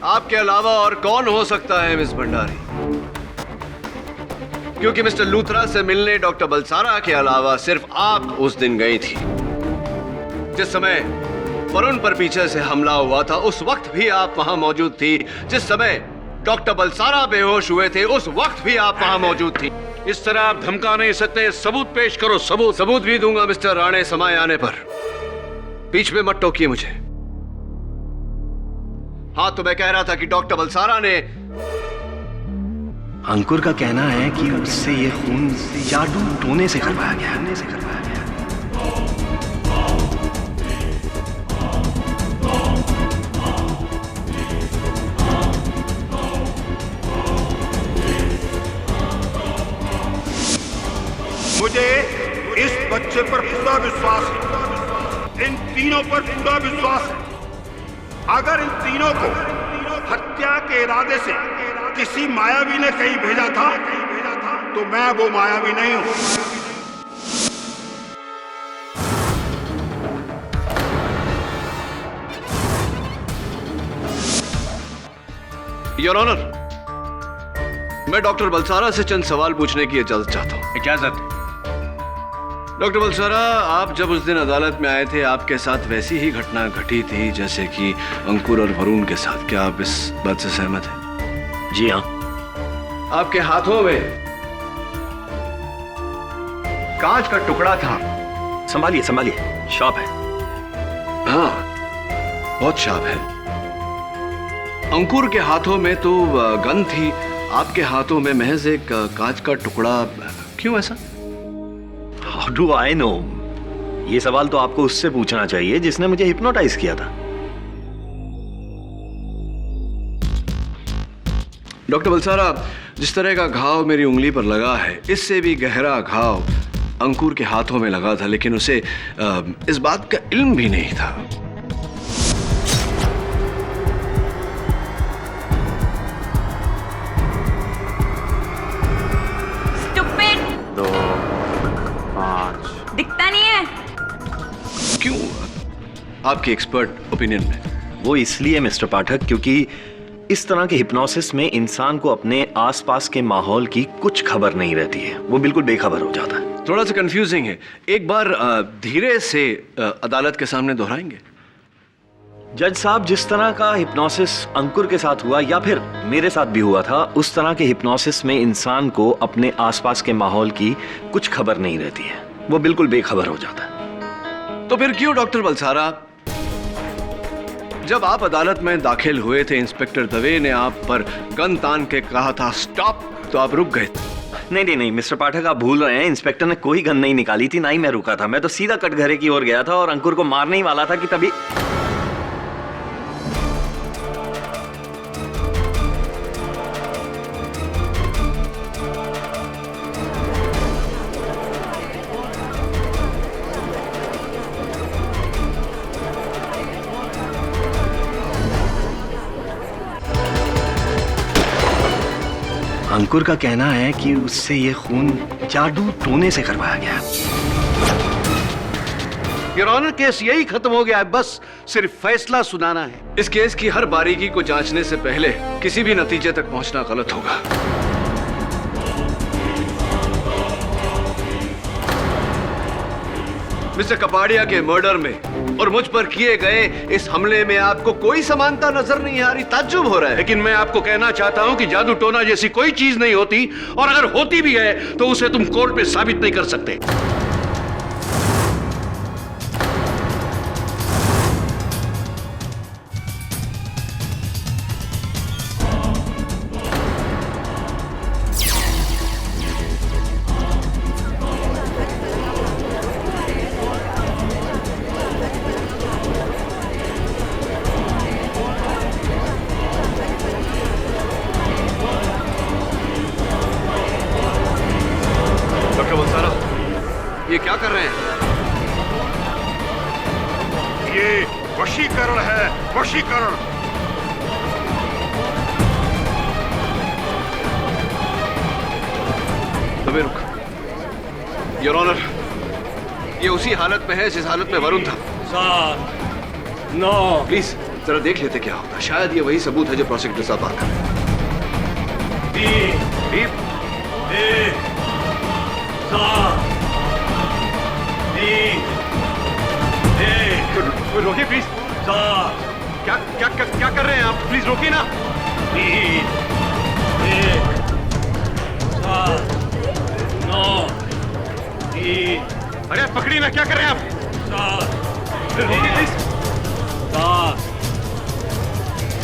आपके अलावा और कौन हो सकता है मिस भंडारी? क्योंकि मिस्टर लूथरा से मिलने डॉक्टर बलसारा के अलावा सिर्फ आप उस दिन गई थी। जिस समय वरुण पर पीछे से हमला हुआ था उस वक्त भी आप वहां मौजूद थी। जिस समय डॉक्टर बलसारा बेहोश हुए थे उस वक्त भी आप वहां मौजूद थी। इस तरह आप धमका नहीं सकते, सबूत पेश करो। सबूत भी दूंगा मिस्टर राणे, समय आने पर। बीच में मत टोकिए मुझे। हाँ, तो मैं कह रहा था कि डॉक्टर बलसारा ने अंकुर का कहना है कि उससे ये खून जादू टोने से करवाया गया। मुझे इस बच्चे पर पूरा विश्वास है, इन तीनों पर पूरा विश्वास है। अगर इन तीनों को हत्या के इरादे से किसी मायावी ने कहीं भेजा था तो मैं वो मायावी नहीं हूं। योर ऑनर, मैं डॉक्टर बलसारा से चंद सवाल पूछने की इजाजत चाहता हूं। इजाजत। डॉक्टर बलसारा, आप जब उस दिन अदालत में आए थे आपके साथ वैसी ही घटना घटी थी जैसे कि अंकुर और वरुण के साथ। क्या आप इस बात से सहमत हैं? जी हाँ। आपके हाथों में कांच का टुकड़ा था। संभालिए शार्प है। हाँ, बहुत शार्प है। अंकुर के हाथों में तो गन थी, आपके हाथों में महज एक कांच का टुकड़ा। क्यों ऐसा? How do I know? ये सवाल तो आपको उससे पूछना चाहिए जिसने मुझे हिप्नोटाइज किया था। डॉक्टर बलसारा, जिस तरह का घाव मेरी उंगली पर लगा है इससे भी गहरा घाव अंकुर के हाथों में लगा था, लेकिन उसे इस बात का इल्म भी नहीं था। दिखता नहीं है। क्यों? आपके एक्सपर्ट ओपिनियन में? वो इसलिए मिस्टर पाठक क्योंकि इस तरह के हिप्नोसिस में इंसान को अपने आसपास के माहौल की कुछ खबर नहीं रहती है, वो बिल्कुल बेखबर हो जाता है। थोड़ा सा कंफ्यूजिंग है, एक बार धीरे से अदालत के सामने दोहराएंगे? जज साहब, जिस तरह का हिप्नोसिस अंकुर के साथ हुआ या फिर मेरे साथ भी हुआ था, उस तरह के हिप्नोसिस में इंसान को अपने आसपास के माहौल की कुछ खबर नहीं रहती है, वो बिल्कुल बेखबर हो जाता है। तो फिर क्यों डॉक्टर बलसारा, जब आप अदालत में दाखिल हुए थे इंस्पेक्टर दवे ने आप पर गन तान के कहा था स्टॉप, तो आप रुक गए? नहीं मिस्टर पाठक, आप भूल रहे हैं। इंस्पेक्टर ने कोई गन नहीं निकाली थी, ना ही मैं रुका था। मैं तो सीधा कटघरे की ओर गया था और अंकुर को मारने ही वाला था कि तभी अंकुर का कहना है कि उससे ये खून जादू टोने से करवाया गया। योर ऑनर, केस यही खत्म हो गया है, बस सिर्फ फैसला सुनाना है। इस केस की हर बारीकी को जांचने से पहले किसी भी नतीजे तक पहुंचना गलत होगा। मिस्टर कपाड़िया के मर्डर में और मुझ पर किए गए इस हमले में आपको कोई समानता नजर नहीं आ रही? ताज्जुब हो रहा है। लेकिन मैं आपको कहना चाहता हूं कि जादू टोना जैसी कोई चीज नहीं होती, और अगर होती भी है तो उसे तुम कोर्ट में साबित नहीं कर सकते। ये क्या कर रहे हैं? ये वशीकरण है, वशीकरण। अबे रुक। योर ऑनर, ये उसी हालत में है जिस हालत में वरुण था। 7, 9, प्लीज जरा देख लेते क्या होता। शायद ये वही सबूत है जो प्रोसिक्यूटर साहब बात कर रहे हैं। रोकिए प्लीज। क्या क्या क्या क्या कर रहे हैं आप? प्लीज रोकिए ना। 3 अरे पकड़िए ना, क्या कर रहे हैं आप? रोकिए प्लीज।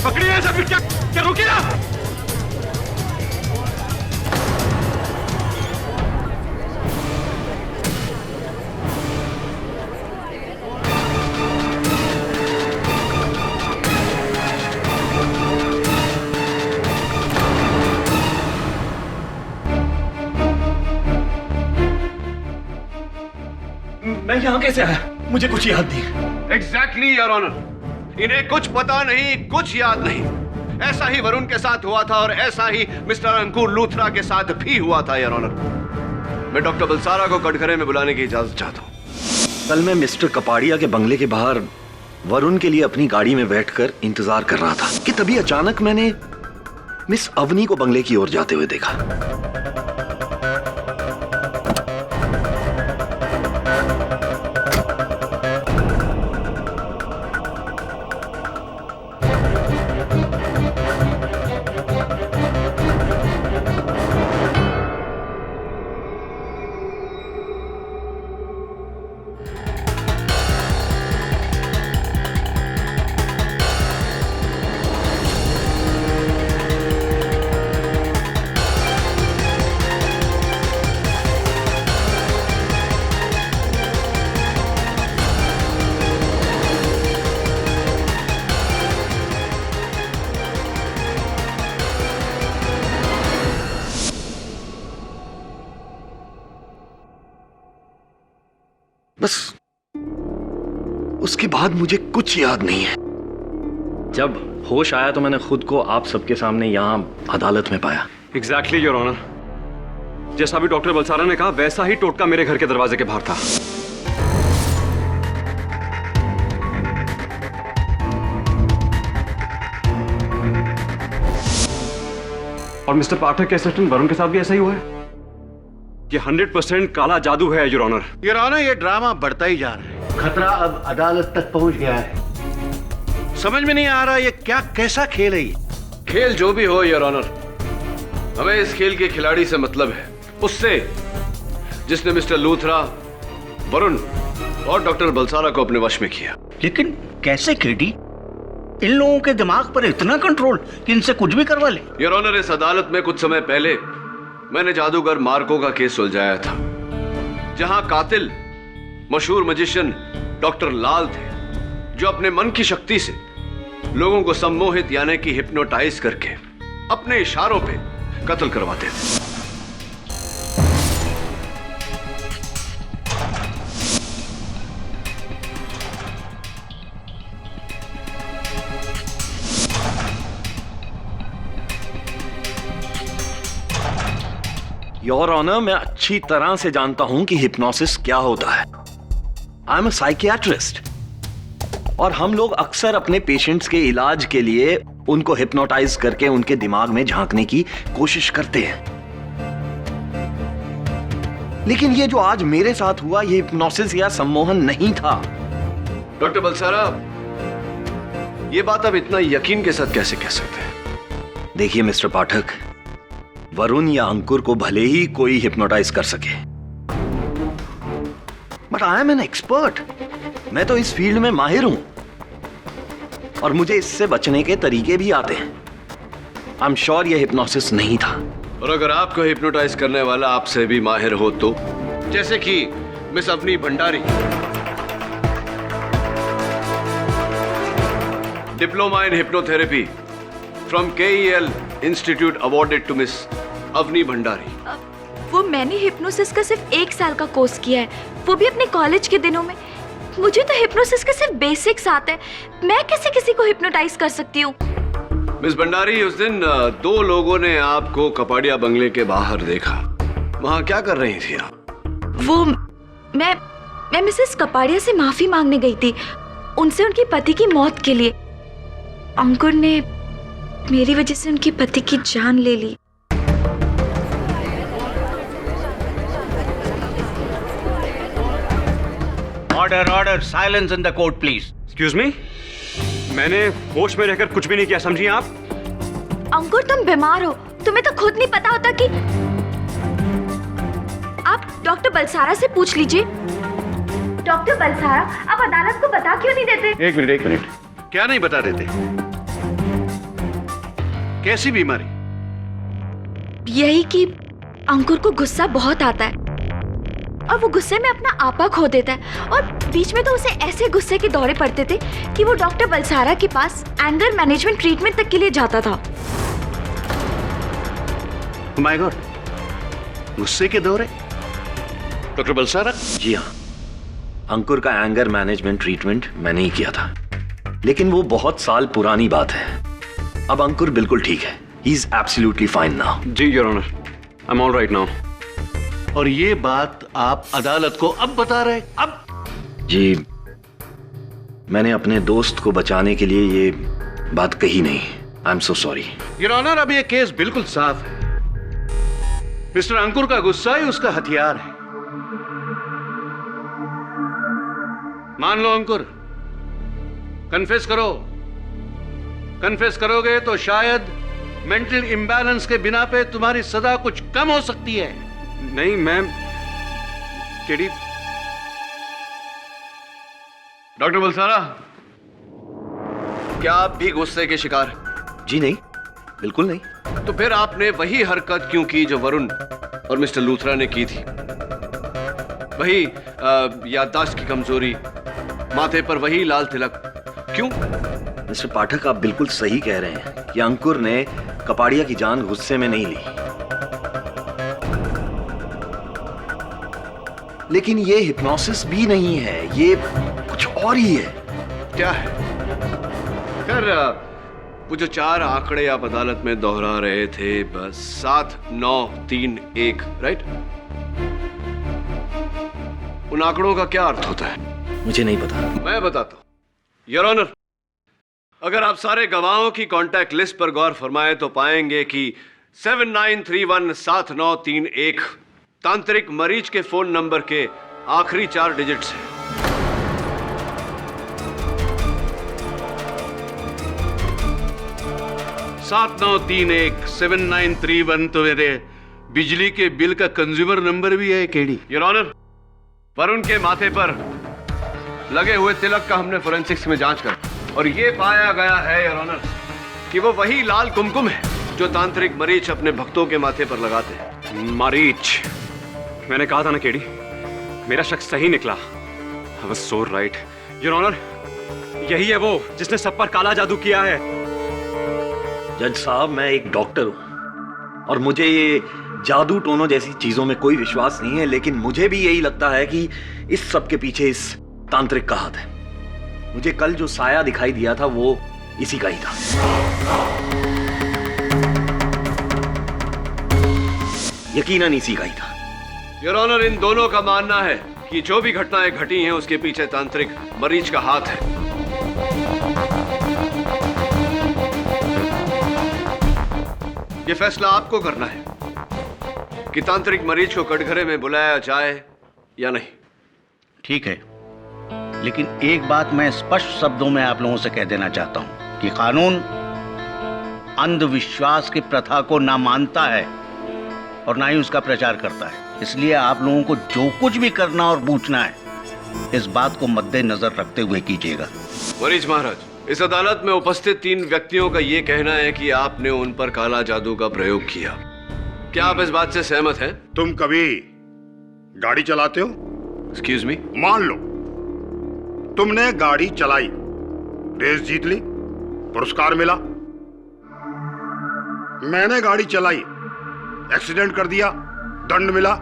पकड़िए ना सब। क्या क्या रोकिए ना। मैं यहाँ कैसे आया? मुझे कुछ याद नहीं। एग्जैक्टली योर ऑनर, इन्हें कुछ पता नहीं, कुछ याद नहीं। ऐसा ही वरुण के साथ हुआ था और ऐसा ही मिस्टर अंकुर लूथरा के साथ भी हुआ था योर ऑनर। मैं डॉक्टर बलसारा को कटघरे में बुलाने की इजाजत चाहता हूँ। कल मैं मिस्टर कपाड़िया के बंगले के बाहर वरुण के लिए अपनी गाड़ी में बैठकर इंतजार कर रहा था कि तभी अचानक मैंने मिस अवनी को बंगले की ओर जाते हुए देखा। बस उसके बाद मुझे कुछ याद नहीं है। जब होश आया तो मैंने खुद को आप सबके सामने यहां अदालत में पाया। एग्जैक्टली योर ऑनर, जैसा भी डॉक्टर बलसारा ने कहा वैसा ही टोटका मेरे घर के दरवाजे के बाहर था। और मिस्टर पाठक के असिस्टेंट वरुण के साथ भी ऐसा ही हुआ है। ये 100% काला जादू है योर ऑनर। योर ऑनर, ये ड्रामा बढ़ता ही जा रहा है। खतरा अब अदालत तक पहुंच गया है। समझ में नहीं आ रहा ये क्या कैसा खेल है ये। खेल जो भी हो योर ऑनर, हमें इस खेल के खिलाड़ी से मतलब है, उससे जिसने मिस्टर लूथरा, वरुण और डॉक्टर बलसारा को अपने वश में किया। लेकिन कैसे क्रेडी? इन लोगों के दिमाग पर इतना कंट्रोल कि इनसे कुछ भी करवा ले। योर ऑनर, इस अदालत में कुछ समय पहले मैंने जादूगर मार्को का केस सुलझाया था, जहां कातिल मशहूर मैजिशियन डॉक्टर लाल थे, जो अपने मन की शक्ति से लोगों को सम्मोहित यानी कि हिप्नोटाइज करके अपने इशारों पे कत्ल करवाते थे। योर ऑनर, मैं अच्छी तरह से जानता हूं कि हिप्नोसिस क्या होता है। आई एम अ साइकियाट्रिस्ट और हम लोग अक्सर अपने पेशेंट्स के इलाज के लिए उनको हिप्नोटाइज करके उनके दिमाग में झांकने की कोशिश करते हैं। लेकिन ये जो आज मेरे साथ हुआ, ये हिप्नोसिस या सम्मोहन नहीं था। डॉक्टर बलसारा, ये बात आप इतना यकीन के साथ कैसे कह सकते हैं? देखिए मिस्टर पाठक, वरुण या अंकुर को भले ही कोई हिप्नोटाइज कर सके, but I am an expert. मैं तो इस फील्ड में माहिर हूं और मुझे इससे बचने के तरीके भी आते हैं। आई एम श्योर ये हिप्नोसिस नहीं था। और अगर आपको हिप्नोटाइज करने वाला आपसे भी माहिर हो तो, जैसे कि miss Avni Bhandari, diploma in hypnotherapy from KEL institute awarded to miss Avni Bhandari. वो मैंने हिप्नोसिस का सिर्फ 1 साल का कोर्स किया है, वो भी अपने कॉलेज के दिनों में। मुझे तो हिप्नोसिस के सिर्फ बेसिक्स आते हैं। मैं कैसे किसी को हिप्नोटाइज कर सकती हूँ? मिस भंडारी, उस दिन 2 लोगों ने आपको कपाड़िया बंगले के बाहर देखा। वहां क्या कर रही थी आप? वो मैं मिसेस कपाड़िया से माफी मांगने गई थी, उनसे उनके पति की मौत के लिए। अंकुर ने मेरी वजह से उनके पति की जान ले ली। Order order, silence in the court please. Excuse me, मैंने होश में रहकर कुछ भी नहीं किया, समझिए आप। अंकुर तुम बीमार हो, तुम्हें तो खुद नहीं पता होता कि। आप डॉक्टर बलसारा से पूछ लीजिए। डॉक्टर बलसारा, आप अदालत को बता क्यों नहीं देते? एक मिनट, क्या नहीं बता देते? कैसी बीमारी? यही कि अंकुर को गुस्सा बहुत आता है और वो गुस्से में अपना आपा खो देता है, और बीच में तो उसे ऐसे गुस्से के दौरे पड़ते थे कि वो डॉक्टर बलसारा के पास एंगर मैनेजमेंट ट्रीटमेंट तक के लिए जाता था। माय गॉड, गुस्से के दौरे? डॉक्टर बलसारा? जी हाँ, अंकुर का एंगर मैनेजमेंट ट्रीटमेंट मैंने ही किया था, लेकिन वो बहुत साल पुरानी बात है। अब अंकुर बिल्कुल ठीक है। He is absolutely fine now. जी your honour, I am all right now. और ये बात आप अदालत को अब बता रहे? अब? जी, मैंने अपने दोस्त को बचाने के लिए ये बात कही नहीं। I am so sorry. Your honour, अब ये केस बिल्कुल साफ है। मिस्टर अंकुर का गुस्सा ही उसका हथियार है। मान लो अंकुर, कन्फेस करो। कन्फेस करोगे तो शायद मेंटल इम्बैलेंस के बिना पे तुम्हारी सजा कुछ कम हो सकती है। नहीं मैम, केडी। डॉक्टर बलसारा, क्या आप भी गुस्से के शिकार? जी नहीं, बिल्कुल नहीं। तो फिर आपने वही हरकत क्यों की जो वरुण और मिस्टर लूथरा ने की थी? वही याददाश्त की कमजोरी, माथे पर वही लाल तिलक, क्यों? मिस्टर पाठक, आप बिल्कुल सही कह रहे हैं कि अंकुर ने कपाड़िया की जान गुस्से में नहीं ली, लेकिन ये हिप्नोसिस भी नहीं है, ये कुछ और ही है। क्या है? खैर, वो जो 4 आंकड़े आप अदालत में दोहरा रहे थे, बस 7, 9, 3, 1, राइट? उन आंकड़ों का क्या अर्थ होता है? मुझे नहीं पता। मैं बताता हूं। योर ऑनर, अगर आप सारे गवाहों की कांटेक्ट लिस्ट पर गौर फरमाएं तो पाएंगे कि 79317931 तांत्रिक मरीज के फोन नंबर के आखिरी 4 डिजिट्स हैं। सात 7931 तो मेरे बिजली के बिल का कंज्यूमर नंबर भी है केडी। योर ऑनर, वरुण के माथे पर लगे हुए तिलक का हमने फोरेंसिक्स में जांच कर, और ये पाया गया है योर ऑनर कि वो वही लाल कुमकुम है जो तांत्रिक मरीज अपने भक्तों के माथे पर लगाते हैं। मरीच, मैंने कहा था ना केडी, मेरा शक सही निकला। I was so right your honour, यही है वो जिसने सब पर काला जादू किया है। जज साहब, मैं एक डॉक्टर हूं और मुझे ये जादू टोनों जैसी चीजों में कोई विश्वास नहीं है, लेकिन मुझे भी यही लगता है कि इस सब के पीछे इस तांत्रिक का हाथ है। मुझे कल जो साया दिखाई दिया था वो इसी का ही था। यकीनन इसी का ही था। योर ऑनर, इन दोनों का मानना है कि जो भी घटनाएं घटी हैं उसके पीछे तांत्रिक मरीज का हाथ है। ये फैसला आपको करना है कि तांत्रिक मरीज को कटघरे में बुलाया जाए या नहीं। ठीक है, लेकिन एक बात मैं स्पष्ट शब्दों में आप लोगों से कह देना चाहता हूं कि कानून अंधविश्वास की प्रथा को ना मानता है और ना ही उसका प्रचार करता है। इसलिए आप लोगों को जो कुछ भी करना और पूछना है, इस बात को मद्देनजर रखते हुए कीजिएगा। मरीज महाराज, इस अदालत में उपस्थित 3 व्यक्तियों का यह कहना है कि आपने उन पर काला जादू का प्रयोग किया। क्या आप इस बात से सहमत हैं? तुम कभी गाड़ी चलाते हो? Excuse me? मान लो तुमने गाड़ी चलाई, रेस जीत ली, पुरस्कार मिला। मैंने गाड़ी चलाई, एक्सीडेंट कर दिया, दंड मिला,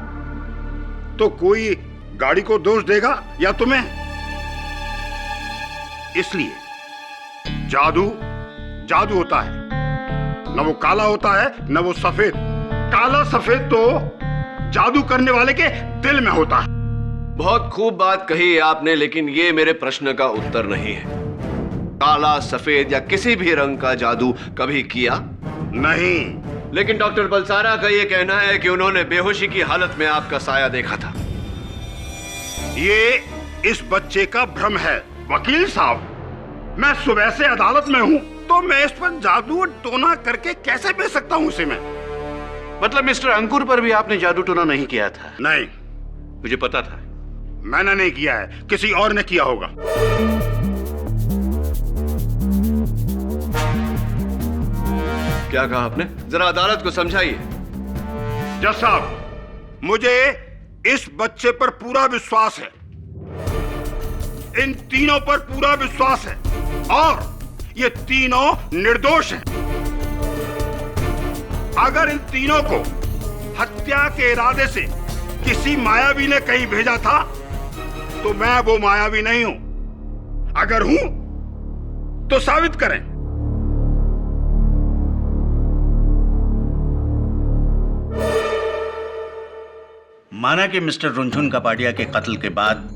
तो कोई गाड़ी को दोष देगा या तुम्हें? इसलिए जादू जादू होता है, न वो काला होता है न वो सफेद। काला सफेद तो जादू करने वाले के दिल में होता है। बहुत खूब बात कही आपने, लेकिन ये मेरे प्रश्न का उत्तर नहीं है। काला, सफेद या किसी भी रंग का जादू कभी किया? नहीं। लेकिन डॉक्टर बलसारा का यह कहना है कि उन्होंने बेहोशी की हालत में आपका साया देखा था। ये इस बच्चे का भ्रम है। वकील साहब, मैं सुबह से अदालत में हूँ, तो मैं इस पर जादू टोना करके कैसे बेच सकता हूँ इसे मैं? मतलब मिस्टर अंकुर पर भी आपने जादू टोना नहीं किया था? नहीं। मुझे पता था। मैंने नहीं किया है, किसी और ने किया होगा। क्या कहा आपने? जरा अदालत को समझाइए। जज साहब, मुझे इस बच्चे पर पूरा विश्वास है, इन तीनों पर पूरा विश्वास है, और ये तीनों निर्दोष हैं। अगर इन तीनों को हत्या के इरादे से किसी मायावी ने कहीं भेजा था, तो मैं वो मायावी नहीं हूं। अगर हूं तो साबित करें। माना कि मिस्टर रुनझुन कपाडिया के कत्ल के बाद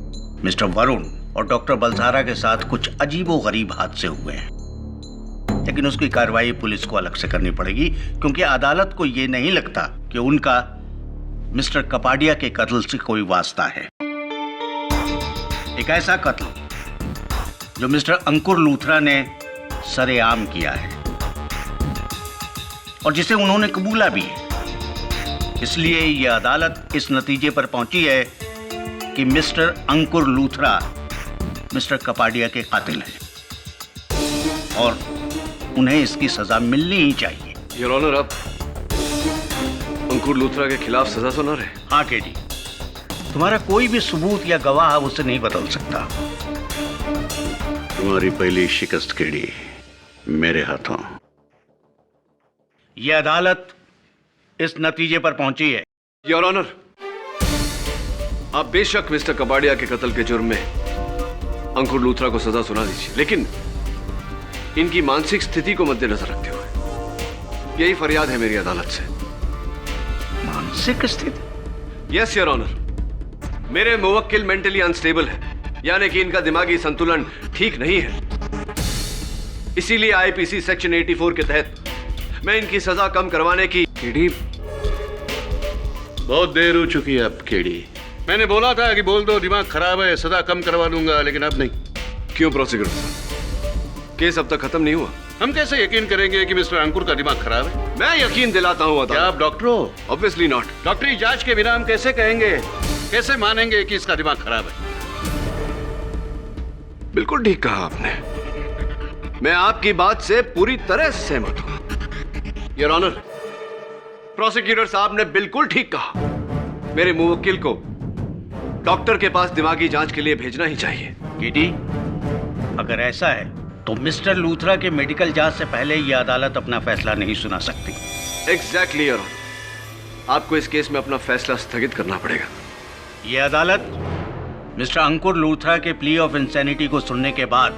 मिस्टर वरुण और डॉक्टर बलसारा के साथ कुछ अजीबोगरीब हादसे हुए हैं, लेकिन उसकी कार्रवाई पुलिस को अलग से करनी पड़ेगी, क्योंकि अदालत को यह नहीं लगता कि उनका मिस्टर कपाडिया के कत्ल से कोई वास्ता है। एक ऐसा कत्ल जो मिस्टर अंकुर लूथरा ने सरेआम किया है और जिसे उन्होंने कबूला भी है। इसलिए यह अदालत इस नतीजे पर पहुंची है कि मिस्टर अंकुर लूथरा मिस्टर कपाडिया के कातिल हैं और उन्हें इसकी सजा मिलनी ही चाहिए। योर ऑनर, आप अंकुर लूथरा के खिलाफ सजा सुना रहे? हाँ केडी, तुम्हारा कोई भी सबूत या गवाह उसे नहीं बदल सकता। तुम्हारी पहली शिकस्त केडी मेरे हाथों। यह अदालत इस नतीजे पर पहुंची है। योर ऑनर, आप बेशक मिस्टर कपाडिया के कत्ल के जुर्म में अंकुर लूथरा को सजा सुना दीजिए, लेकिन इनकी मानसिक स्थिति को मद्देनजर रखते हुए यही फरियाद है मेरी अदालत से। मानसिक स्थिति? यस योर ऑनर, मेरे मुवक्किल मेंटली अनस्टेबल है, यानी कि इनका दिमागी संतुलन ठीक नहीं है। इसीलिए आईपीसी सेक्शन 84 के तहत मैं इनकी सजा कम करवाने की। केडी, बहुत देर हो चुकी है अब केडी। मैंने बोला था कि बोल दो दिमाग खराब है, सजा कम करवा दूंगा, लेकिन अब नहीं। क्यों प्रोसिक्यूटर साहब, केस अब तक खत्म नहीं हुआ? हम कैसे यकीन करेंगे कि मिस्टर अंकुर का दिमाग खराब है? मैं यकीन दिलाता हूं। क्या आप डॉक्टर हो? Obviously not. डॉक्टरी जांच के बिना हम कैसे कहेंगे, कैसे मानेंगे कि इसका दिमाग खराब है? बिल्कुल ठीक कहा आपने, मैं आपकी बात से पूरी तरह से सहमत हूं। योर ऑनर, प्रोसिक्यूटर साहब ने बिल्कुल ठीक कहा। मेरे मुवक्किल को डॉक्टर के पास दिमागी जांच के लिए भेजना ही चाहिए। केडी, अगर ऐसा है तो मिस्टर लूथरा के मेडिकल जांच से पहले यह अदालत अपना फैसला नहीं सुना सकती। एग्जैक्टली योर ऑनर, आपको इस केस में अपना फैसला स्थगित करना पड़ेगा। यह अदालत मिस्टर अंकुर लूथरा के प्ली ऑफ इंसैनिटी को सुनने के बाद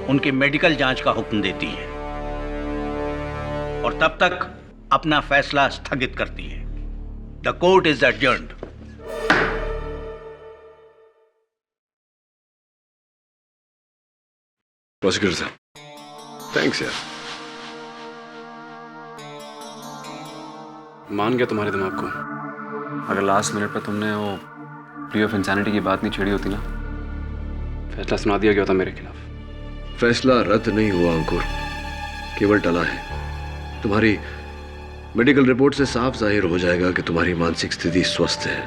उनके मेडिकल जांच का हुक्म देती है और तब तक अपना फैसला स्थगित करती है। The court is adjourned. Prosecutor साहब, थैंक्स यार। मान गया तुम्हारे दिमाग को। अगर लास्ट मिनट पर तुमने वो प्ली ऑफ इंसैनिटी की बात नहीं छेड़ी होती ना, फैसला सुना दिया गया होता मेरे खिलाफ। फैसला रद्द नहीं हुआ अंकुर, केवल टला है। तुम्हारी मेडिकल रिपोर्ट से साफ जाहिर हो जाएगा कि तुम्हारी मानसिक स्थिति स्वस्थ है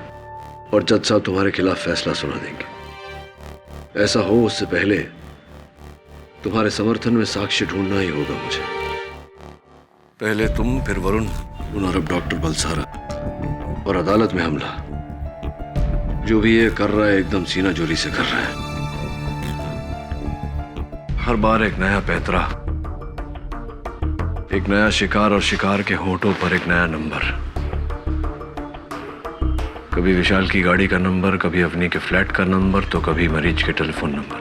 और जज साहब तुम्हारे खिलाफ फैसला सुना देंगे। ऐसा हो उससे पहले तुम्हारे समर्थन में साक्ष्य ढूंढना ही होगा मुझे। पहले तुम, फिर वरुण और अब डॉक्टर बलसारा, और अदालत में हमला। जो भी ये कर रहा है एकदम सीना जोरी से कर रहा है। हर बार एक नया पैंतरा, एक नया शिकार और शिकार के होठों पर एक नया नंबर। कभी विशाल की गाड़ी का नंबर, कभी अपनी के फ्लैट का नंबर, तो कभी मरीज के टेलीफोन नंबर।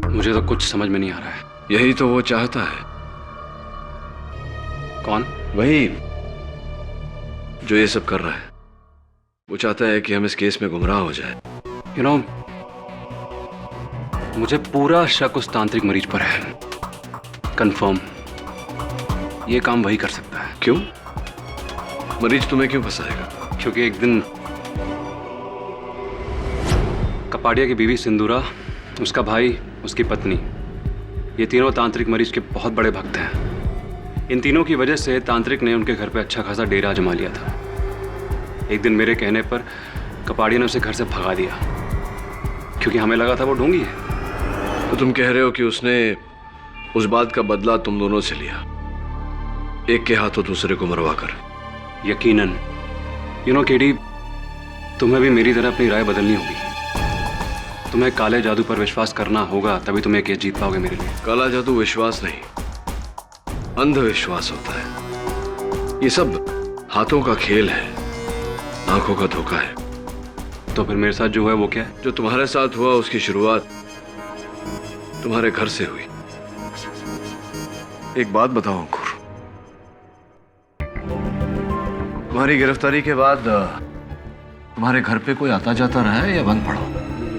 मुझे तो कुछ समझ में नहीं आ रहा है। यही तो वो चाहता है। कौन? वही जो ये सब कर रहा है। वो चाहता है कि हम इस केस में गुमराह हो जाए। यू नो, मुझे पूरा शक उस तांत्रिक मरीज पर है। कंफर्म, ये काम वही कर सकता है। क्यों? मरीज तुम्हें क्यों फंसाएगा? क्योंकि एक दिन कपाड़िया की बीवी सिंदूरा, उसका भाई, उसकी पत्नी, ये तीनों तांत्रिक मरीज के बहुत बड़े भक्त हैं। इन तीनों की वजह से तांत्रिक ने उनके घर पे अच्छा खासा डेरा जमा लिया था। एक दिन मेरे कहने पर कपाड़िया ने उसे घर से भगा दिया, क्योंकि हमें लगा था वो ढोंगी है। तो तुम कह रहे हो कि उसने उस बात का बदला तुम दोनों से लिया, एक के हाथों दूसरे को मरवा कर? यकीनन। यू नो केडी, तुम्हें भी मेरी तरह अपनी राय बदलनी होगी। तुम्हें काले जादू पर विश्वास करना होगा, तभी तुम एक केस जीत पाओगे मेरे लिए। काला जादू विश्वास नहीं, अंधविश्वास होता है। ये सब हाथों का खेल है, आंखों का धोखा है। तो फिर मेरे साथ जो है वो क्या है? जो तुम्हारे साथ हुआ उसकी शुरुआत तुम्हारे घर से हुई। एक बात बताओ अंकुर, तुम्हारी गिरफ्तारी के बाद तुम्हारे घर पे कोई आता जाता रहा है या बंद पड़ा?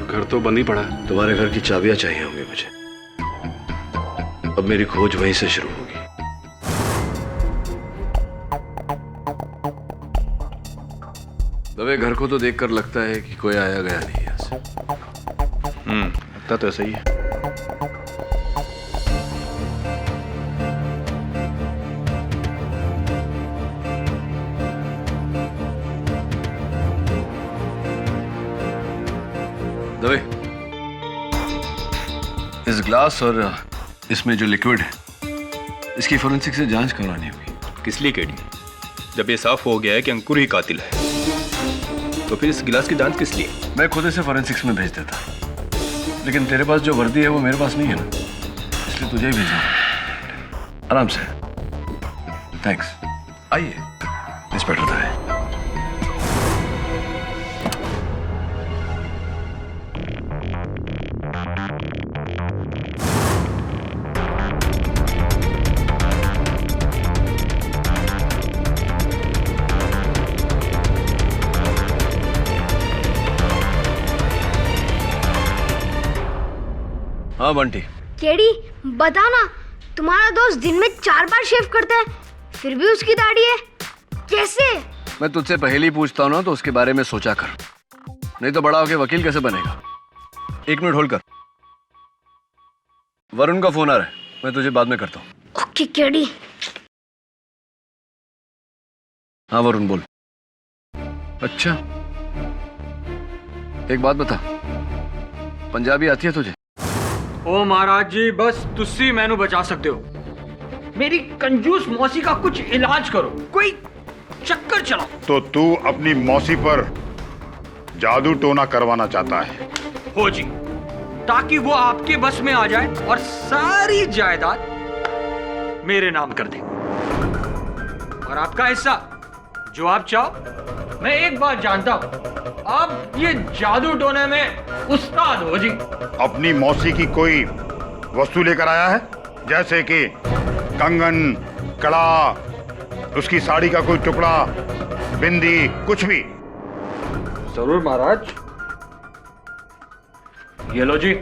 घर तो बंद ही पड़ा है। तुम्हारे घर की चाबियां चाहिए होंगी मुझे। अब मेरी खोज वहीं से शुरू होगी। दवे, घर को तो देखकर लगता है कि कोई आया गया नहीं है। लगता तो ऐसा ही है। दवे, इस ग्लास और इसमें जो लिक्विड है, इसकी फोरेंसिक से जांच करानी होगी। किस लिए केडी? जब ये साफ हो गया है कि अंकुर ही कातिल है, तो फिर इस गिलास की जांच किस लिए? मैं खुद इसे फोरेंसिक्स में भेज देता, लेकिन तेरे पास जो वर्दी है वो मेरे पास नहीं है ना, इसलिए तुझे ही भेजना। आराम से। थैंक्स। आइए इंस्पेक्टर दवे। हाँ बंटी। केडी, बता ना, तुम्हारा दोस्त दिन में 4 बार शेव करता है, फिर भी उसकी दाढ़ी है, कैसे? मैं तुझसे पहले ही पूछता हूँ ना, तो उसके बारे में सोचा कर, नहीं तो बड़ा होके वकील कैसे बनेगा। 1 मिनट होल्ड कर, वरुण का फोन आ रहा है, मैं तुझे बाद में करता हूँ। Okay KD. हाँ वरुण बोल। अच्छा, एक बात बता, पंजाबी आती है तुझे? ओ महाराज जी, बस तुसी मैनू बचा सकते हो। मेरी कंजूस मौसी का कुछ इलाज करो, कोई चक्कर चलाओ। तो तू अपनी मौसी पर जादू टोना करवाना चाहता है? हो जी, ताकि वो आपके बस में आ जाए और सारी जायदाद मेरे नाम कर दे, और आपका हिस्सा जो आप चाहो। मैं एक बात जानता हूं, आप ये जादू टोने में उस्ताद हो जी। अपनी मौसी की कोई वस्तु लेकर आया है, जैसे कि कंगन, कड़ा, उसकी साड़ी का कोई टुकड़ा, बिंदी, कुछ भी? जरूर महाराज, ये लो जी।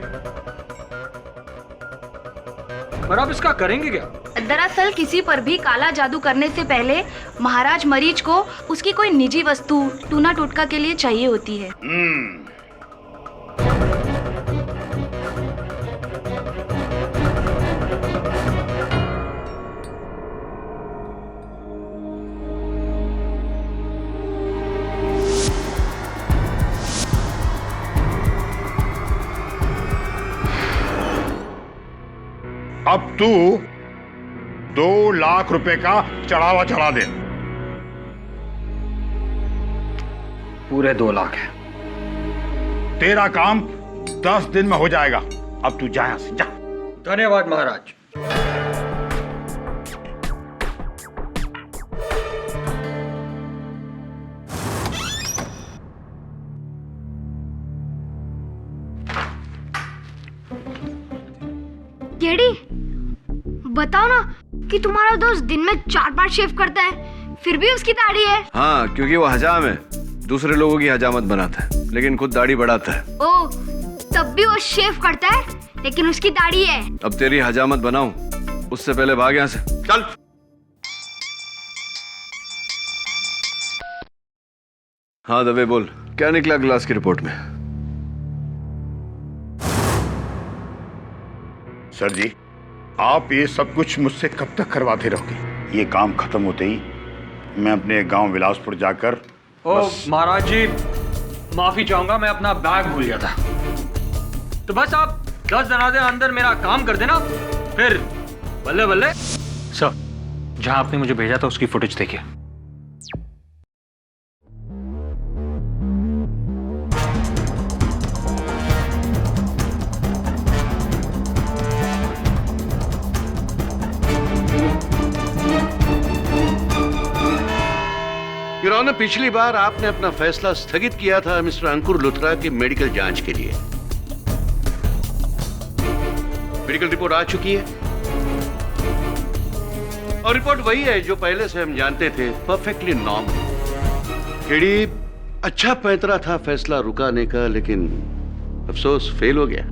पर आप इसका करेंगे क्या? दरअसल किसी पर भी काला जादू करने से पहले महाराज मरीज को उसकी कोई निजी वस्तु टूना टोटका के लिए चाहिए होती है। अब तू 2 लाख रुपए का चढ़ावा चढ़ा दे। पूरे 2 लाख है। तेरा काम 10 दिन में हो जाएगा। अब तू जा यहां से, जा। धन्यवाद महाराज। केडी, बताओ ना कि तुम्हारा दोस्त दिन में 4 बार शेव करता है, फिर भी उसकी दाढ़ी है। हाँ, क्योंकि वो हजाम है, दूसरे लोगों की हजामत बनाता है, लेकिन खुद दाढ़ी बढ़ाता है। ओ, तब भी वो शेव करता है, लेकिन उसकी दाढ़ी है। अब तेरी हजामत बनाऊं उससे पहले भाग यहां से। चल। हाँ दवे बोल, क्या निकला ग्लास की रिपोर्ट में? सर जी, आप ये सब कुछ मुझसे कब तक करवाते रहोगे? ये काम खत्म होते ही मैं अपने गांव विलासपुर जाकर महाराज जी, माफी चाहूंगा, मैं अपना बैग भूल गया था। तो बस आप 10 दिन अंदर मेरा काम कर देना, फिर बल्ले बल्ले। सर, जहां आपने मुझे भेजा था उसकी फुटेज देखिए। योर ऑनर, पिछली बार आपने अपना फैसला स्थगित किया था मिस्टर अंकुर लुथरा की मेडिकल जांच के लिए। मेडिकल रिपोर्ट आ चुकी है और रिपोर्ट वही है जो पहले से हम जानते थे, परफेक्टली नॉर्मल। केडी अच्छा पैंतरा था फैसला रुकाने का, लेकिन अफसोस फेल हो गया।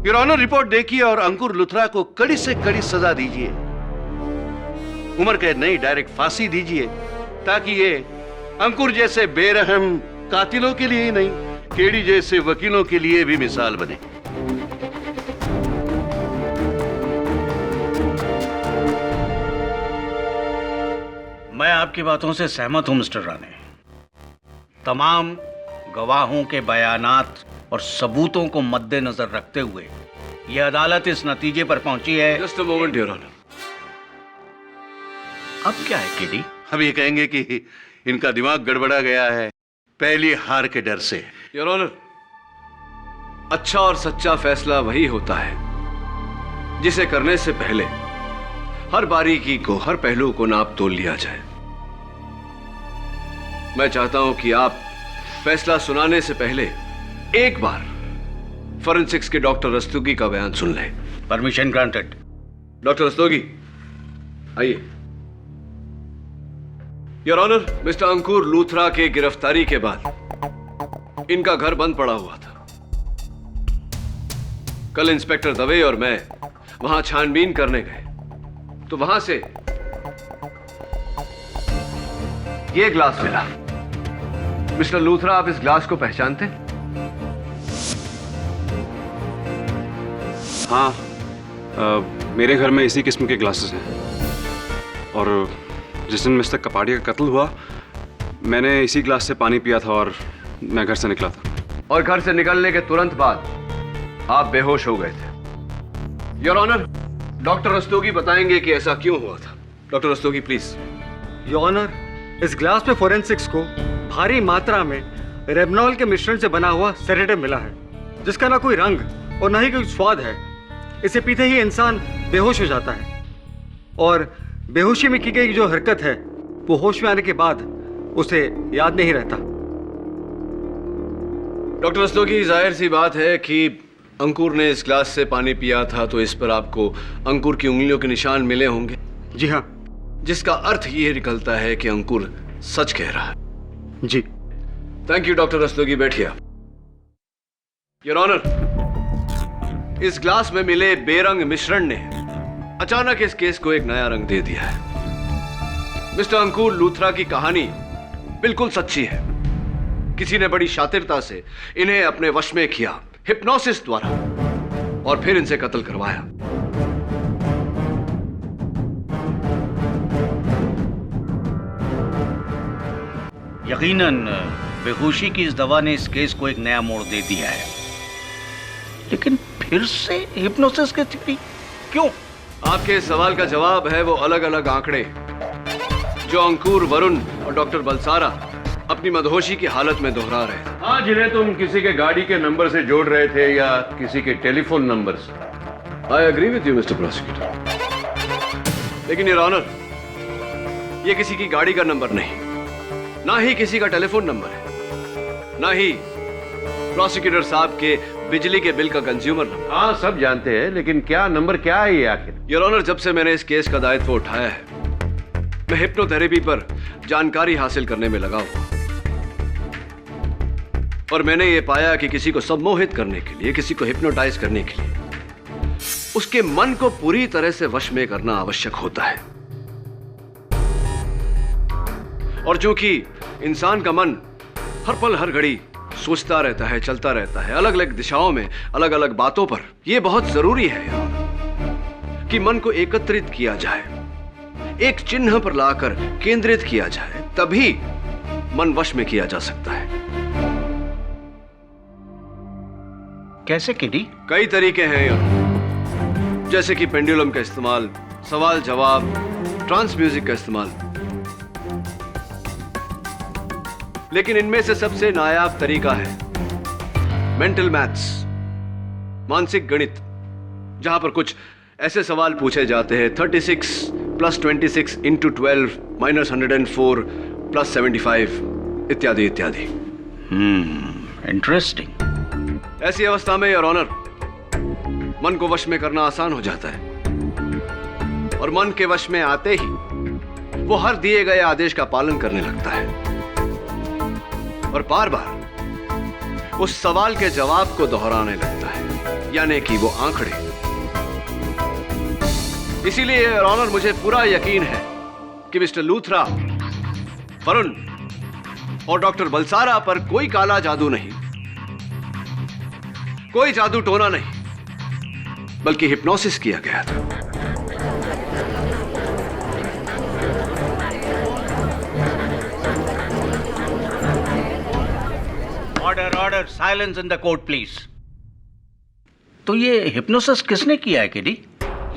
योर ऑनर, रिपोर्ट देखिए और अंकुर लुथरा को कड़ी से कड़ी सजा दीजिए। उम्र कैद नहीं, डायरेक्ट फांसी दीजिए, ताकि ये अंकुर जैसे बेरहम कातिलों के लिए ही नहीं, केडी जैसे वकीलों के लिए भी मिसाल बने। मैं आपकी बातों से सहमत हूं मिस्टर राणे। तमाम गवाहों के बयानात और सबूतों को मद्देनजर रखते हुए यह अदालत इस नतीजे पर पहुंची है। Just a moment your honour. अब क्या है केडी? हम ये कहेंगे कि इनका दिमाग गड़बड़ा गया है पहली हार के डर से। योर ऑनर, अच्छा और सच्चा फैसला वही होता है जिसे करने से पहले हर बारीकी को, हर पहलू को नाप तोल लिया जाए। मैं चाहता हूं कि आप फैसला सुनाने से पहले एक बार फॉरेंसिक्स के डॉक्टर रस्तोगी का बयान सुन लें। Permission granted. डॉक्टर रस्तोगी, आइए। योर ऑनर, मिस्टर अंकुर लूथरा के गिरफ्तारी के बाद इनका घर बंद पड़ा हुआ था। कल इंस्पेक्टर दवे और मैं वहां छानबीन करने गए तो वहां से ये ग्लास मिला। मिस्टर लूथरा, आप इस ग्लास को पहचानते हैं? हाँ, मेरे घर में इसी किस्म के ग्लासेस हैं और जिस दिन मिस्टर कपाड़िया का कत्ल हुआ मैंने इसी ग्लास से पानी पिया था और मैं घर से निकला था। और घर से निकलने के तुरंत बाद आप बेहोश हो गए थे। योर ऑनर, डॉक्टर रस्तोगी बताएंगे कि ऐसा क्यों हुआ था। Doctor Rastogi please. Your honour, इस ग्लास में फोरेंसिक्स को भारी मात्रा में रेबनॉल के मिश्रण से बना हुआ सेडेटिव मिला है, जिसका ना कोई रंग और ना ही कोई स्वाद है। इसे पीते ही इंसान बेहोश हो जाता है और बेहोशी में की गई जो हरकत है वो होश में आने के बाद उसे याद नहीं रहता। डॉक्टर रस्तोगी, जाहिर सी बात है कि अंकुर ने इस ग्लास से पानी पिया था तो इस पर आपको अंकुर की उंगलियों के निशान मिले होंगे। जी हाँ। जिसका अर्थ ये निकलता है कि अंकुर सच कह रहा है। जी। थैंक यू डॉक्टर रस्तोगी, बैठिए। योर ऑनर, इस ग्लास में मिले बेरंग मिश्रण ने अचानक इस केस को एक नया रंग दे दिया है। मिस्टर अंकुर लूथरा की कहानी बिल्कुल सच्ची है। किसी ने बड़ी शातिरता से इन्हें अपने वश में किया, हिप्नोसिस द्वारा, और फिर इनसे कत्ल करवाया। यकीनन बेहोशी की इस दवा ने इस केस को एक नया मोड़ दे दिया है, लेकिन फिर से हिप्नोसिस की थ्योरी क्यों? आपके सवाल का जवाब है वो अलग अलग आंकड़े जो अंकुर, वरुण और डॉक्टर बलसारा अपनी मदहोशी की हालत में दोहरा रहे थे। हाँ, जिन्हें तुम किसी के गाड़ी के नंबर से जोड़ रहे थे या किसी के टेलीफोन नंबर से। I agree with you mister prosecutor, लेकिन योर ऑनर, ये किसी की गाड़ी का नंबर नहीं, ना ही किसी का टेलीफोन नंबर है, ना ही प्रोसिक्यूटर साहब के बिजली के बिल का कंज्यूमर नंबर। हाँ, सब जानते हैं, लेकिन क्या नंबर क्या है ये आखिर? योर ऑनर, जब से मैंने इस केस का दायित्व उठाया है मैं हिप्नोथेरेपी पर जानकारी हासिल करने में लगा हूं और मैंने ये पाया कि किसी को सम्मोहित करने के लिए, किसी को हिप्नोटाइज करने के लिए उसके मन को पूरी तरह से वश में करना आवश्यक होता है। और चूंकि इंसान का मन हर पल हर घड़ी सोचता रहता है, चलता रहता है अलग अलग दिशाओं में, अलग अलग बातों पर, यह बहुत जरूरी है यार कि मन को एकत्रित किया जाए, एक चिन्ह पर लाकर केंद्रित किया जाए, तभी मन वश में किया जा सकता है। कैसे किडी? कई तरीके हैं यार, जैसे कि पेंडुलम का इस्तेमाल, सवाल जवाब, ट्रांस म्यूजिक का इस्तेमाल। लेकिन इनमें से सबसे नायाब तरीका है मेंटल मैथ्स, मानसिक गणित, जहां पर कुछ ऐसे सवाल पूछे जाते हैं 36 + 26 × 12 - 104 + 75 इत्यादि इत्यादि। इंटरेस्टिंग। ऐसी अवस्था में योर ऑनर मन को वश में करना आसान हो जाता है, और मन के वश में आते ही वो हर दिए गए आदेश का पालन करने लगता है और बार बार उस सवाल के जवाब को दोहराने लगता है, यानी कि वो आंकड़े। इसीलिए योर ऑनर मुझे पूरा यकीन है कि मिस्टर लूथरा, वरुण और डॉक्टर बलसारा पर कोई काला जादू नहीं, कोई जादू टोना नहीं, बल्कि हिप्नोसिस किया गया था। Order order, silence in the court please. तो ये हिप्नोसिस किसने किया है किडी?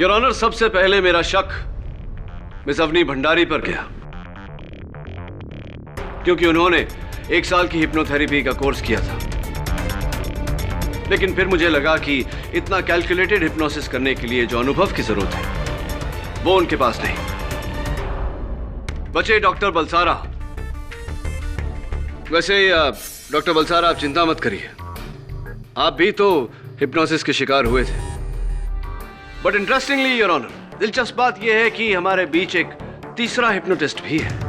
योर ऑनर, सबसे पहले मेरा शक मिस अवनी भंडारी पर गया, क्योंकि उन्होंने 1 साल की हिप्नोथेरेपी का कोर्स किया था। लेकिन फिर मुझे लगा कि इतना कैलकुलेटेड हिप्नोसिस करने के लिए जो अनुभव की जरूरत है वो उनके पास नहीं। बचे डॉक्टर बलसारा। वैसे डॉक्टर बलसारा, आप चिंता मत करिए, आप भी तो हिप्नोसिस के शिकार हुए थे। बट इंटरेस्टिंगली योर ऑनर, दिलचस्प बात यह है कि हमारे बीच एक तीसरा हिप्नोटिस्ट भी है।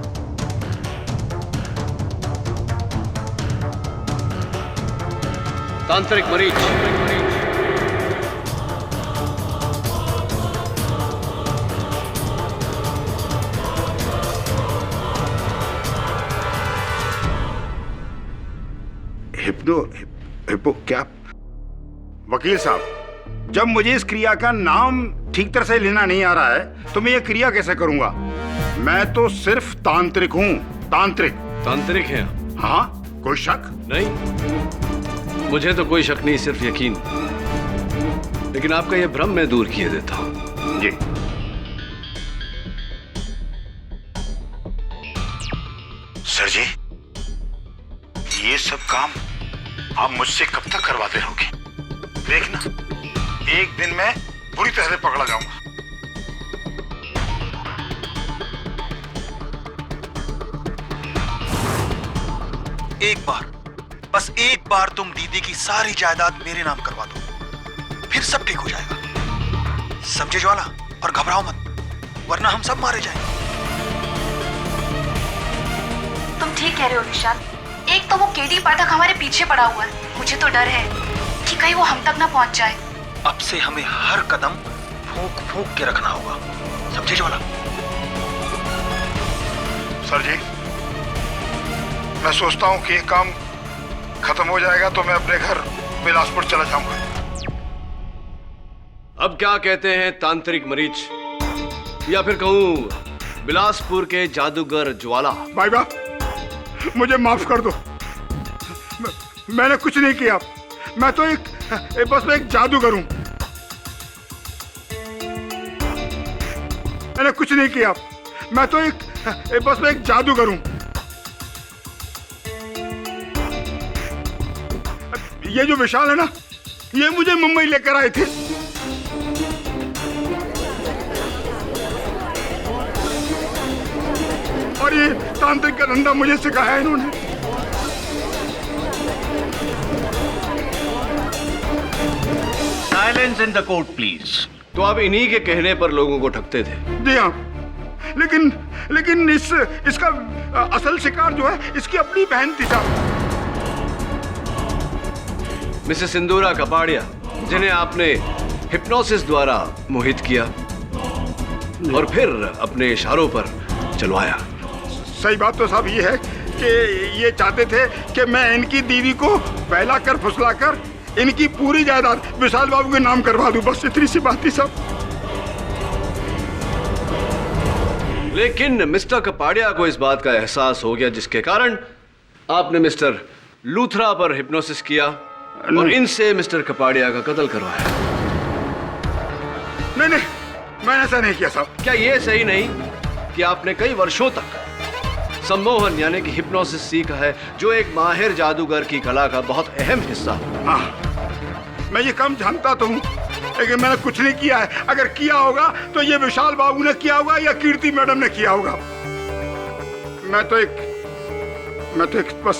तांत्रिक मरीज। हिप्पो क्या? वकील साहब, जब मुझे इस क्रिया का नाम ठीक तरह से लेना नहीं आ रहा है तो मैं ये क्रिया कैसे करूंगा? मैं तो सिर्फ तांत्रिक हूं, तांत्रिक। तांत्रिक हैं? हाँ, कोई शक नहीं, मुझे तो कोई शक नहीं, सिर्फ यकीन। लेकिन आपका यह भ्रम मैं दूर किए देता हूं। जी। सर जी, ये सब काम आप मुझसे कब तक करवाते रहोगे? देखना, एक दिन मैं बुरी तरह से पकड़ा जाऊंगा। एक बार, बस एक बार तुम दीदी की सारी जायदाद मेरे नाम करवा दो, फिर सब ठीक हो जाएगा। समझे ज्वाला? और घबराओ मत, वरना हम सब मारे जाएंगे। तुम ठीक कह रहे हो निशांत। एक तो वो केडी पाठक हमारे पीछे पड़ा हुआ है, मुझे तो डर है कि कहीं वो हम तक ना पहुंच जाए। अब से हमें हर कदम फूंक फूंक के रखना होगा, समझे ज्वाला? सर जी, मैं सोचता हूँ कि ये काम खत्म हो जाएगा तो मैं अपने घर बिलासपुर चला जाऊंगा। अब क्या कहते हैं तांत्रिक मरीज, या फिर कहूं बिलासपुर के जादूगर ज्वाला? भाई बा, मुझे माफ कर दो, मैंने कुछ नहीं किया, मैं तो बस एक जादूगर हूं। मैंने कुछ नहीं किया, मैं तो बस एक जादूगर हूं। ये जो विशाल है ना, ये मुझे मुंबई लेकर आए थे। और ये तांत्रिक का धंधा मुझे सिखाया है इन्होंने। Silence in the court please. तो आप इन्हीं के कहने पर लोगों को ठगते थे? जी हाँ, लेकिन इसका असल शिकार जो है इसकी अपनी बहन थी साहब। मिसेस सिंदूरा कपाड़िया, जिन्हें आपने हिप्नोसिस द्वारा मोहित किया और फिर अपने इशारों पर चलवाया। सही बात तो साहब ये है कि ये चाहते थे कि मैं इनकी दीदी को बहला कर फुसला कर इनकी पूरी जायदाद विशाल बाबू के नाम करवा दूं, बस इतनी सी बात थी साहब। लेकिन मिस्टर कपाड़िया को इस बात का एहसास हो गया, जिसके कारण आपने मिस्टर लूथरा पर हिप्नोसिस किया और इनसे मिस्टर कपाड़िया का कत्ल करवाया। नहीं, मैंने ऐसा नहीं किया साहब। क्या ये सही नहीं कि आपने कई वर्षों तक सम्मोहन यानी कि हिप्नोसिस सीखा है, जो एक माहिर जादूगर की कला का बहुत अहम हिस्सा है? हाँ, मैं ये कम जानता तो हूँ, लेकिन मैंने कुछ नहीं किया है। अगर किया होगा तो ये विशाल बाबू ने किया होगा या कीर्ति मैडम ने किया होगा। मैं तो एक बस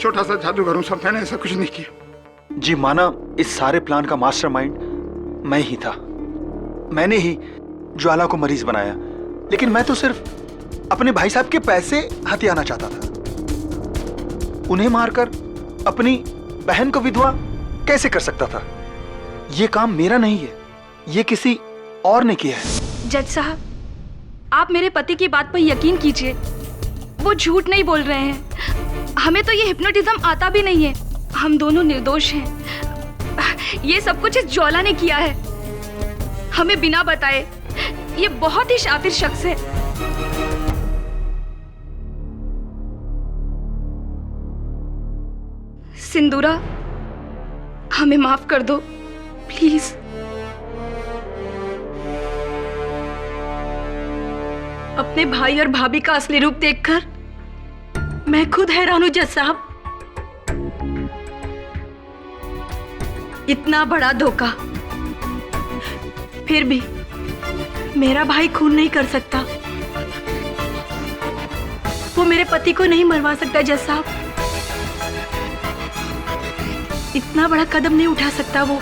छोटा सा जादूगर हूँ साहब, मैंने ऐसा कुछ नहीं किया। जी माना, इस सारे प्लान का मास्टरमाइंड मैं ही था। मैंने ही ज्वाला को मरीज बनाया, लेकिन मैं तो सिर्फ अपने भाई साहब के पैसे हथियाना चाहता था। उन्हें मारकर अपनी बहन को विधवा कैसे कर सकता था? ये काम मेरा नहीं है, ये किसी और ने किया है। जज साहब, आप मेरे पति की बात पर यकीन कीजिए, वो झूठ नहीं बोल रहे हैं। हमें तो ये हिप्नोटिज्म आता भी नहीं है। हम दोनों निर्दोष हैं। ये सब कुछ इस ज्वाला ने किया है, हमें बिना बताए। ये बहुत ही शातिर शख्स है। सिंदूरा, हमें माफ कर दो प्लीज। अपने भाई और भाभी का असली रूप देखकर मैं खुद हैरान हूं जज साहब। इतना बड़ा धोखा, फिर भी मेरा भाई खून नहीं कर सकता। वो मेरे पति को नहीं मरवा सकता जज साहब। इतना बड़ा कदम नहीं उठा सकता वो।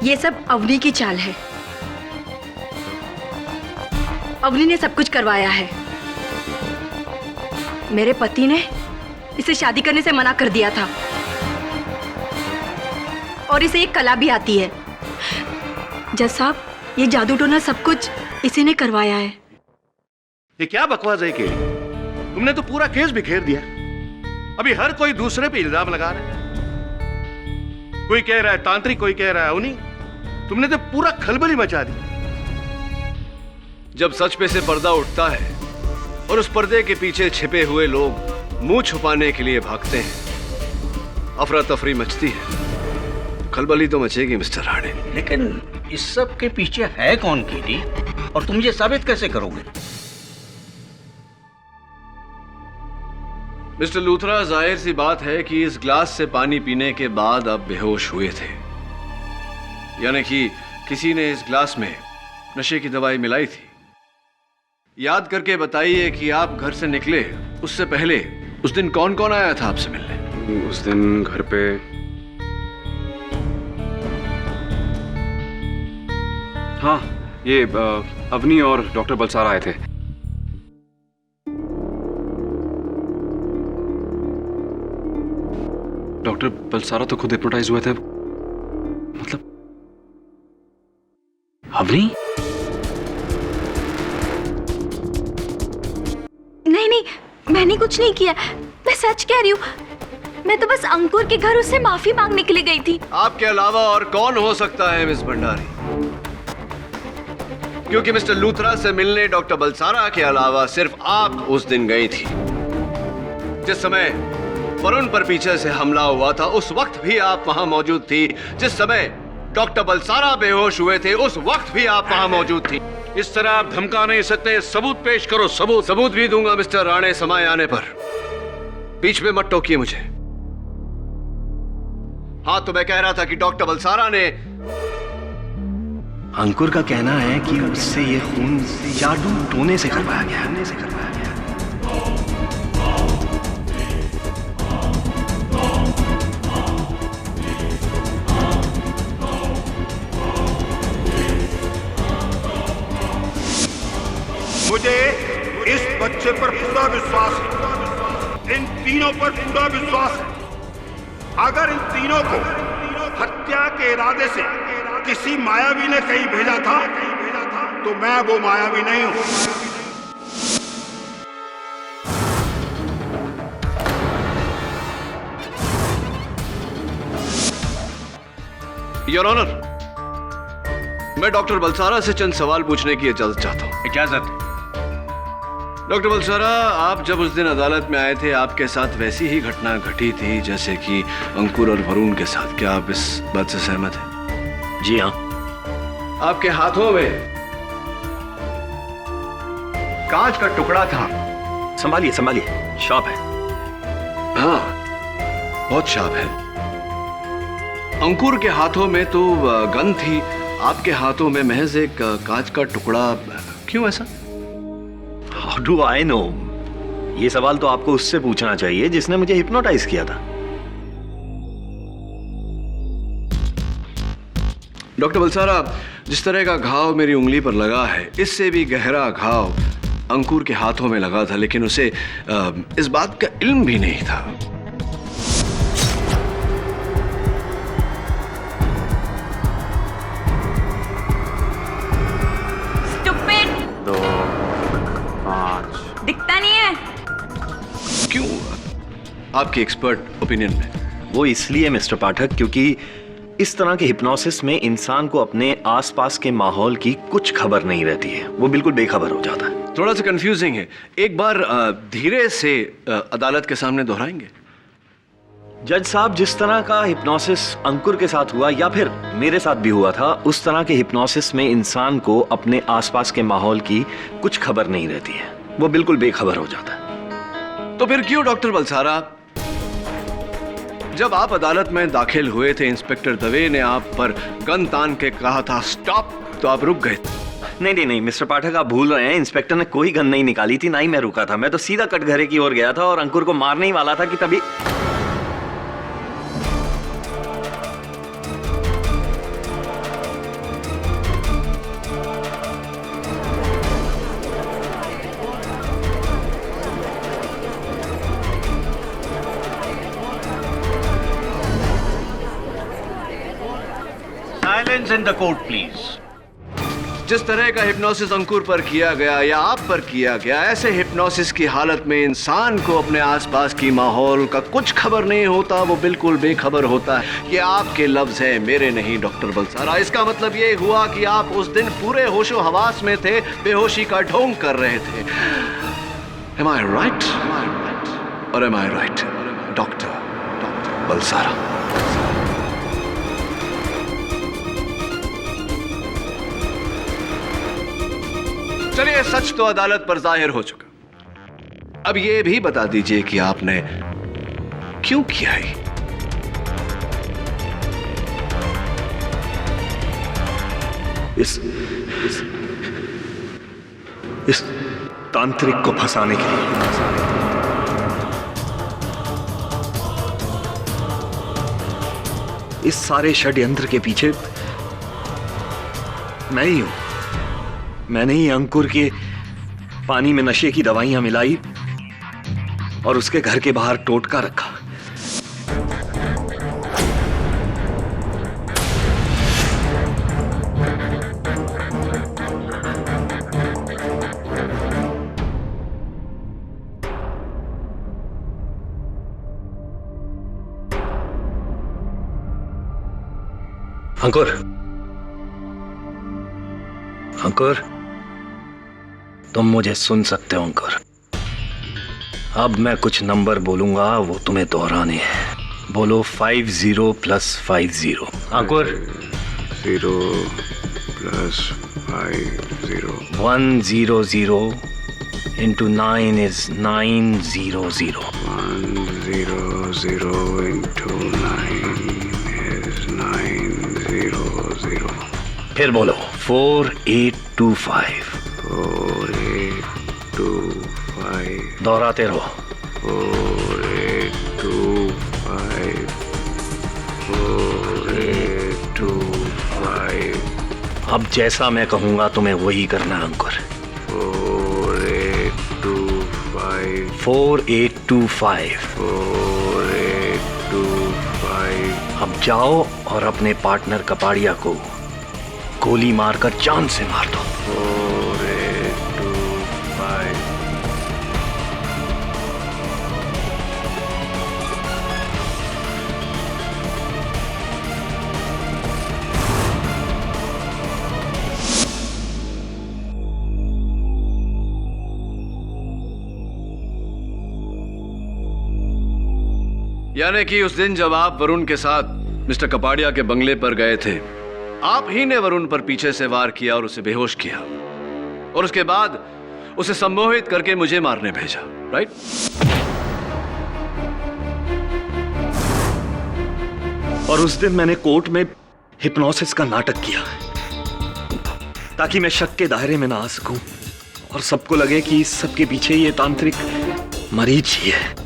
ये सब अवनी की चाल है। अवनी ने सब कुछ करवाया है। मेरे पति ने इसे शादी करने से मना कर दिया था और इसे एक कला भी आती है। जज साहब, ये जादू टोना सब कुछ इसी ने करवाया है। ये क्या बकवास है केली? तुमने तो पूरा केस बिखेर दिया। अभी हर कोई दूसरे पे इल्जाम लगा रहा है। कोई कह रहा है तांत्रिक, कोई कह रहा है अवनी। तुमने तो पूरा खलबली मचा दी। जब सच पे से पर्दा उठता है और उस पर्दे के पीछे छिपे हुए लोग मुंह छुपाने के लिए भागते हैं, अफरा तफरी मचती है। खलबली तो मचेगी मिस्टर राणे। लेकिन इस सब के पीछे है कौन कीटी, और तुम ये साबित कैसे करोगे? मिस्टर लूथरा, जाहिर सी बात है कि इस ग्लास से पानी पीने के बाद आप बेहोश हुए थे, यानी कि किसी ने इस ग्लास में नशे की दवाई मिलाई थी। याद करके बताइए कि आप घर से निकले उससे पहले उस दिन कौन कौन आया था आपसे मिलने? उस दिन घर पे हाँ, ये अवनी और डॉक्टर बलसारा आए थे। डॉक्टर बलसारा तो खुद हिप्नोटाइज हुए थे। मतलब अवनी? नहीं, मैंने कुछ नहीं किया। मैं सच कह रही हूँ। मैं तो बस अंकुर के घर उससे माफी मांगने के लिए गई थी। आपके अलावा और कौन हो सकता है मिस भंडारी? क्योंकि मिस्टर लूथरा से मिलने डॉक्टर बलसारा के अलावा सिर्फ आप उस दिन गई थी। जिस समय वरुण पर पीछे से हमला हुआ था, उस वक्त भी आप वहां मौजूद थी। जिस समय डॉक्टर बलसारा बेहोश हुए थे, उस वक्त भी आप वहां मौजूद थी। इस तरह आप धमका नहीं सकते। सबूत पेश करो। सबूत भी दूंगा मिस्टर राणे, समय आने पर। बीच में मत टोकिए मुझे। हाँ, तो मैं कह रहा था कि डॉक्टर बलसारा ने अंकुर का कहना है कि उससे ये खून जादू टोने से करवाया गया। मुझे इस बच्चे पर पूरा विश्वास है, इन तीनों पर पूरा विश्वास है। अगर इन तीनों को हत्या के इरादे से किसी मायावी ने कहीं भेजा था तो मैं वो मायावी नहीं हूं। योर ऑनर, मैं डॉक्टर बलसारा से चंद सवाल पूछने की इजाजत चाहता हूं। इजाजत। डॉक्टर बलसारा, आप जब उस दिन अदालत में आए थे आपके साथ वैसी ही घटना घटी थी जैसे कि अंकुर और वरुण के साथ। क्या आप इस बात से सहमत हैं? जी हाँ। आपके हाथों में कांच का टुकड़ा था। संभालिए संभालिए, शार्प है। हाँ, बहुत शार्प है। अंकुर के हाथों में तो गन थी, आपके हाथों में महज एक कांच का टुकड़ा। क्यों ऐसा? How do I know? ये सवाल तो आपको उससे पूछना चाहिए जिसने मुझे हिप्नोटाइज किया था। डॉक्टर बलसारा, जिस तरह का घाव मेरी उंगली पर लगा है, इससे भी गहरा घाव अंकुर के हाथों में लगा था, लेकिन उसे इस बात का इल्म भी नहीं था। दिखता नहीं है। क्यों? आपकी एक्सपर्ट ओपिनियन में? वो इसलिए मिस्टर पाठक क्योंकि इस तरह के हिप्नोसिस में इंसान को अपने आसपास के माहौल की कुछ खबर नहीं रहती है, वो बिल्कुल बेखबर हो जाता है। थोड़ा सा कंफ्यूजिंग है, एक बार धीरे से अदालत के सामने दोहराएंगे? जज साहब, जिस तरह का हिप्नोसिस अंकुर के साथ हुआ या फिर मेरे साथ भी हुआ था, उस तरह के हिप्नोसिस में इंसान को अपने आसपास के माहौल की कुछ खबर नहीं रहती है, वो बिल्कुल बेखबर हो जाता है। तो फिर क्यों डॉक्टर बलसारा, जब आप अदालत में दाखिल हुए थे, इंस्पेक्टर दवे ने आप पर गन तान के कहा था स्टॉप, तो आप रुक गए? नहीं नहीं नहीं मिस्टर पाठक, आप भूल रहे हैं। इंस्पेक्टर ने कोई गन नहीं निकाली थी, ना ही मैं रुका था। मैं तो सीधा कटघरे की ओर गया था और अंकुर को मारने ही वाला था कि तभी silence in the court please. जिस तरह का हिप्नोसिस अंकुर पर किया गया या आप पर किया गया, ऐसे हिप्नोसिस की हालत में इंसान को अपने आसपास की माहौल का कुछ खबर नहीं होता, वो बिल्कुल बेखबर होता है। ये आपके लफ्ज हैं, मेरे नहीं डॉक्टर बलसारा। इसका मतलब ये हुआ कि आप उस दिन पूरे होशो हवास में थे, बेहोशी का ढोंग कर रहे थे। Am I right? Or am I right, doctor Balsara? चलिए, सच तो अदालत पर जाहिर हो चुका। अब ये भी बता दीजिए कि आपने क्यों किया है? इस तांत्रिक को फंसाने के लिए। इस सारे षड्यंत्र के पीछे मैं ही हूं। मैंने ही अंकुर के पानी में नशे की दवाइयां मिलाई और उसके घर के बाहर टोटका रखा। अंकुर, अंकुर, तुम मुझे सुन सकते हो अंकुर? अब मैं कुछ नंबर बोलूंगा, वो तुम्हें दोहराने हैं। बोलो 50 + 50। अंकुर, 0 + 50। 100 into 9 is 900। 100 into 9 is 900। फिर बोलो 4825। 4825। दोहराते रहो। 4825। 4825। अब जैसा मैं कहूंगा तुम्हें वही करना है अंकुर। 4825। 4825। 4825। अब जाओ और अपने पार्टनर कपाड़िया को गोली मारकर जान से मार दो। 4, 8, 2, 5। यानी कि उस दिन जब आप वरुण के साथ मिस्टर कपाड़िया के बंगले पर गए थे, आप ही ने वरुण पर पीछे से वार किया और उसे बेहोश किया, और उसके बाद उसे सम्मोहित करके मुझे मारने भेजा, राइट? और उस दिन मैंने कोर्ट में हिप्नोसिस का नाटक किया ताकि मैं शक के दायरे में ना आ सकूं और सबको लगे कि इस सब के पीछे ये तांत्रिक मरीज ही है।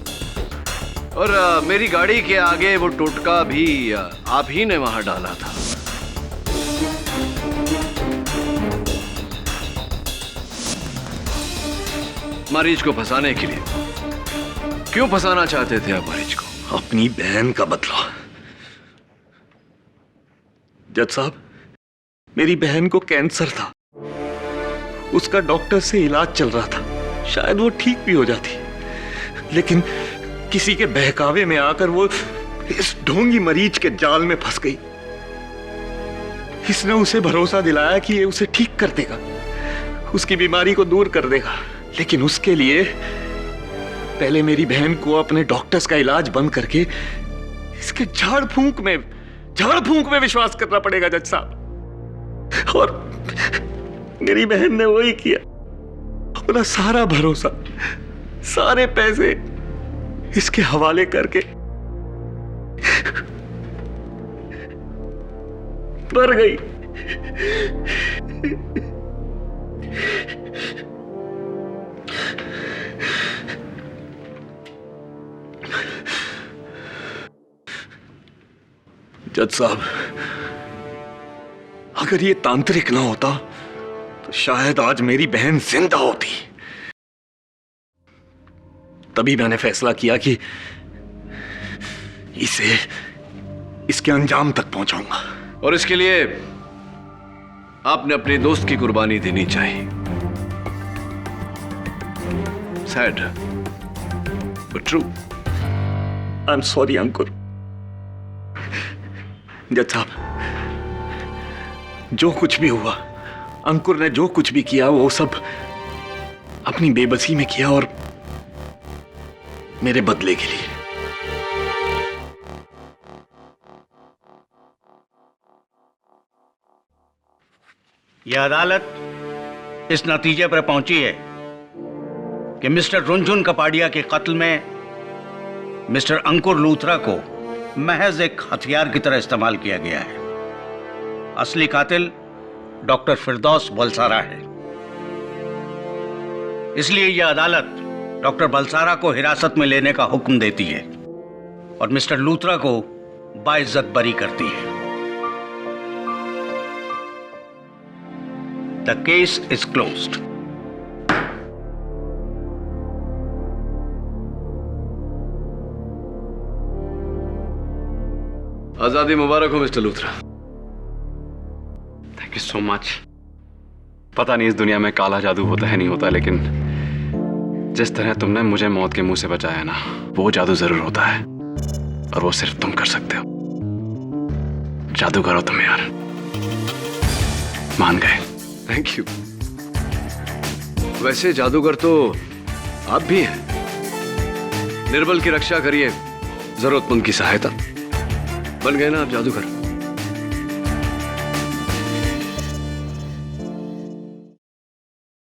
और मेरी गाड़ी के आगे वो टोटका भी आप ही ने वहां डाला था। मरीज को फंसाने के लिए। क्यों फंसाना चाहते थे आप मरीज को? अपनी बहन का बदला। जज साहब, मेरी बहन को कैंसर था, उसका डॉक्टर से इलाज चल रहा था, शायद वो ठीक भी हो जाती, लेकिन किसी के बहकावे में आकर वो इस ढोंगी मरीज के जाल में फंस गई। इसने उसे भरोसा दिलाया कि ये उसे ठीक कर देगा, उसकी बीमारी को दूर कर देगा, लेकिन उसके लिए पहले मेरी बहन को अपने डॉक्टर्स का इलाज बंद करके इसके झाड़ फूंक में विश्वास करना पड़ेगा जज साहब। और मेरी बहन ने वही किया, अपना सारा भरोसा, सारे पैसे इसके हवाले करके मर गई। जज साहब, अगर ये तांत्रिक ना होता तो शायद आज मेरी बहन जिंदा होती। तभी मैंने फैसला किया कि इसे इसके अंजाम तक पहुंचाऊंगा। और इसके लिए आपने अपने दोस्त की कुर्बानी देनी चाहिए। Sad but true. I am sorry Ankur. जज साहब, जो कुछ भी हुआ, अंकुर ने जो कुछ भी किया वो सब अपनी बेबसी में किया और मेरे बदले के लिए। यह अदालत इस नतीजे पर पहुंची है कि मिस्टर रुंझुन कपाड़िया के कत्ल में मिस्टर अंकुर लूथरा को महज एक हथियार की तरह इस्तेमाल किया गया है। असली कातिल डॉक्टर फिरदौस बलसारा है। इसलिए यह अदालत डॉक्टर बलसारा को हिरासत में लेने का हुक्म देती है और मिस्टर लूथरा को बाइज्जत बरी करती है। The case is closed. आजादी मुबारक हो mister Luthra. Thank you so much. पता नहीं इस दुनिया में काला जादू होता है नहीं होता, लेकिन जिस तरह तुमने मुझे मौत के मुंह से बचाया ना, वो जादू जरूर होता है और वो सिर्फ तुम कर सकते हो। जादूगर हो तुम यार, मान गए। Thank you. वैसे जादूगर तो आप भी हैं। निर्बल की रक्षा करिए, जरूरतमंद की सहायता। बन गए ना आप जादूगर।